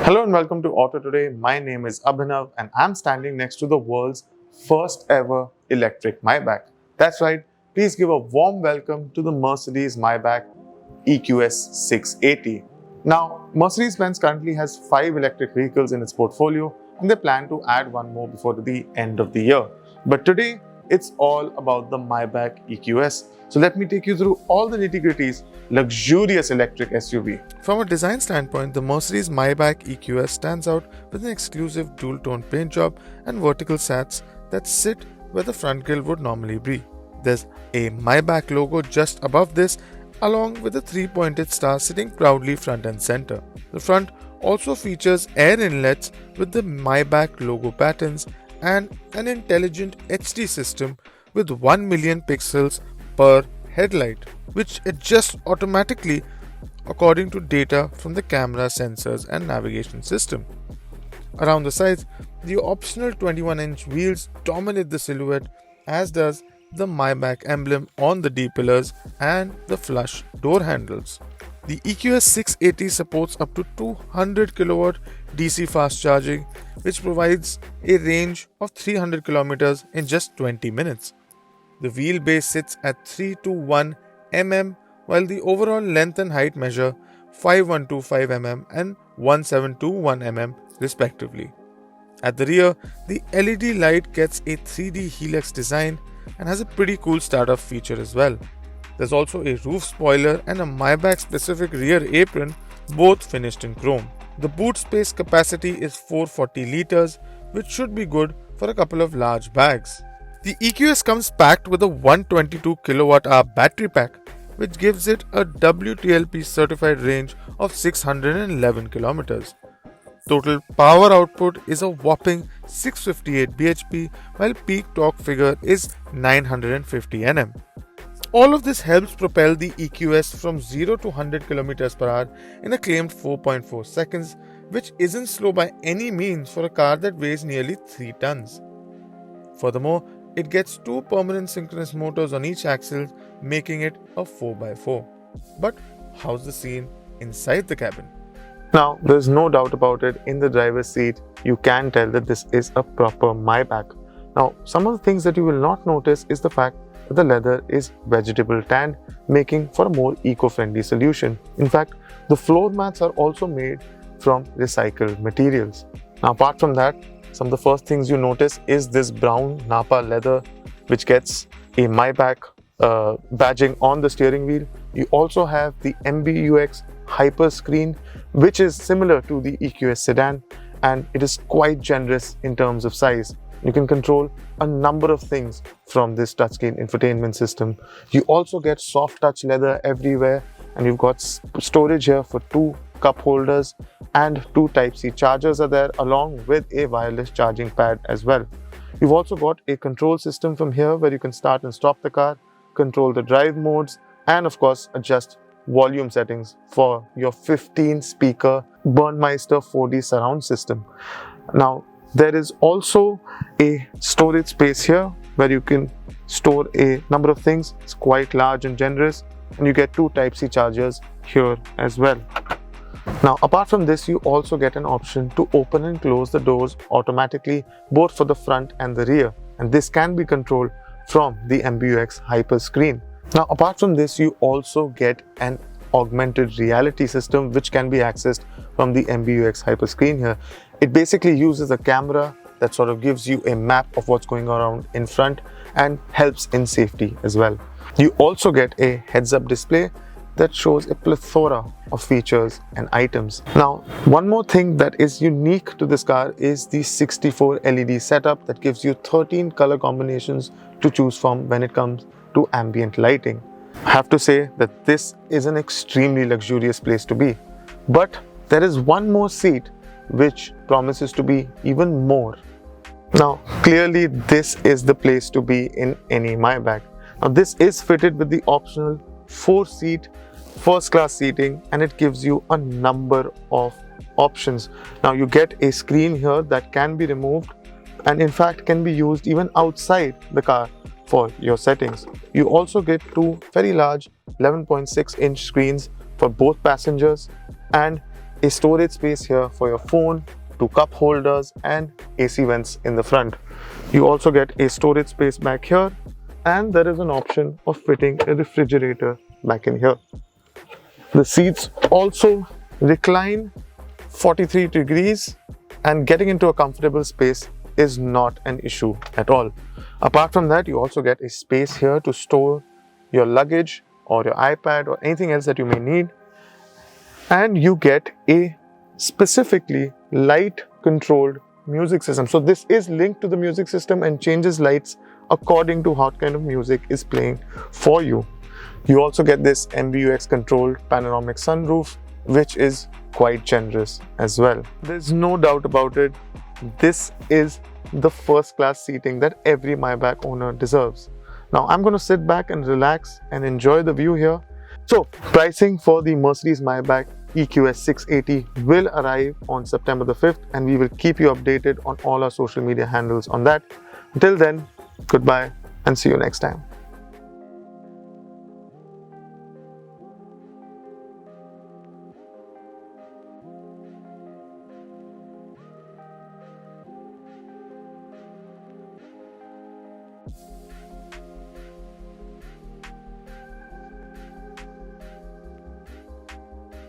Hello and welcome to AutoToday. My name is Abhinav and I'm standing next to the world's first ever electric Maybach. That's right, please give a warm welcome to the Mercedes-Maybach EQS 680. Now, Mercedes-Benz currently has 5 electric vehicles in its portfolio and they plan to add one more before the end of the year. But today, it's all about the Maybach EQS. So let me take you through all the nitty-gritties, luxurious electric SUV. From a design standpoint, the Mercedes-Maybach EQS stands out with an exclusive dual-tone paint job and vertical sats that sit where the front grille would normally be. There's a Maybach logo just above this, along with a 3-pointed star sitting proudly front and center. The front also features air inlets with the Maybach logo patterns and an intelligent HD system with 1 million pixels per headlight, which adjusts automatically according to data from the camera, sensors and navigation system. Around the sides, the optional 21-inch wheels dominate the silhouette, as does the Maybach emblem on the D-pillars and the flush door handles. The EQS 680 supports up to 200 kW DC fast charging, which provides a range of 300 km in just 20 minutes. The wheelbase sits at 321 mm, while the overall length and height measure 5125 mm and 1721 mm respectively. At the rear, the LED light gets a 3D helix design and has a pretty cool startup feature as well. There's also a roof spoiler and a Maybach specific rear apron, both finished in chrome. The boot space capacity is 440 liters, which should be good for a couple of large bags. The EQS comes packed with a 122 kWh battery pack, which gives it a WLTP certified range of 611 km. Total power output is a whopping 658 bhp, while peak torque figure is 950 Nm. All of this helps propel the EQS from 0 to 100 km per hour in a claimed 4.4 seconds, which isn't slow by any means for a car that weighs nearly 3 tons. Furthermore, it gets 2 permanent synchronous motors on each axle, making it a 4x4. But how's the scene inside the cabin? Now, there's no doubt about it, in the driver's seat, you can tell that this is a proper Maybach. Now, some of the things that you will not notice is the fact that the leather is vegetable tanned, making for a more eco-friendly solution. In fact, the floor mats are also made from recycled materials. Now, apart from that, some of the first things you notice is this brown Napa leather, which gets a Maybach badging on the steering wheel. You also have the MBUX Hyper screen, which is similar to the EQS sedan, and it is quite generous in terms of size. You can control a number of things from this touchscreen infotainment system. You also get soft touch leather everywhere, and you've got storage here for 2 cup holders, and 2 Type-C chargers are there, along with a wireless charging pad as well. You've also got a control system from here where you can start and stop the car, control the drive modes, and of course adjust volume settings for your 15-speaker Burnmeister 4D surround system. Now, there is also a storage space here where you can store a number of things. It's quite large and generous, and you get 2 Type-C chargers here as well. Now, apart from this, you also get an option to open and close the doors automatically, both for the front and the rear, and this can be controlled from the MBUX Hyper screen. Now, apart from this, you also get an augmented reality system which can be accessed from the MBUX Hyper screen here. It basically uses a camera that sort of gives you a map of what's going around in front and helps in safety as well. You also get a heads-up display that shows a plethora of features and items. Now, one more thing that is unique to this car is the 64 LED setup that gives you 13 color combinations to choose from when it comes to ambient lighting. I have to say that this is an extremely luxurious place to be. But there is one more seat which promises to be even more. Now, clearly this is the place to be in any Maybach. Now, this is fitted with the optional 4-seat first class seating, and it gives you a number of options. Now, you get a screen here that can be removed and in fact can be used even outside the car for your settings. You also get 2 very large 11.6-inch screens for both passengers, and a storage space here for your phone, 2 cup holders and AC vents in the front. You also get a storage space back here, and there is an option of fitting a refrigerator back in here. The seats also recline 43 degrees, and getting into a comfortable space is not an issue at all. Apart from that, you also get a space here to store your luggage or your iPad or anything else that you may need, and you get a specifically light controlled music system. So this is linked to the music system and changes lights according to what kind of music is playing for you. You also get this MBUX controlled panoramic sunroof, which is quite generous as well. There's no doubt about it, this is the first class seating that every Maybach owner deserves. Now I'm going to sit back and relax and enjoy the view here. So pricing for the Mercedes-Maybach EQS 680 will arrive on September the 5th, and we will keep you updated on all our social media handles on that. Until then, goodbye and see you next time.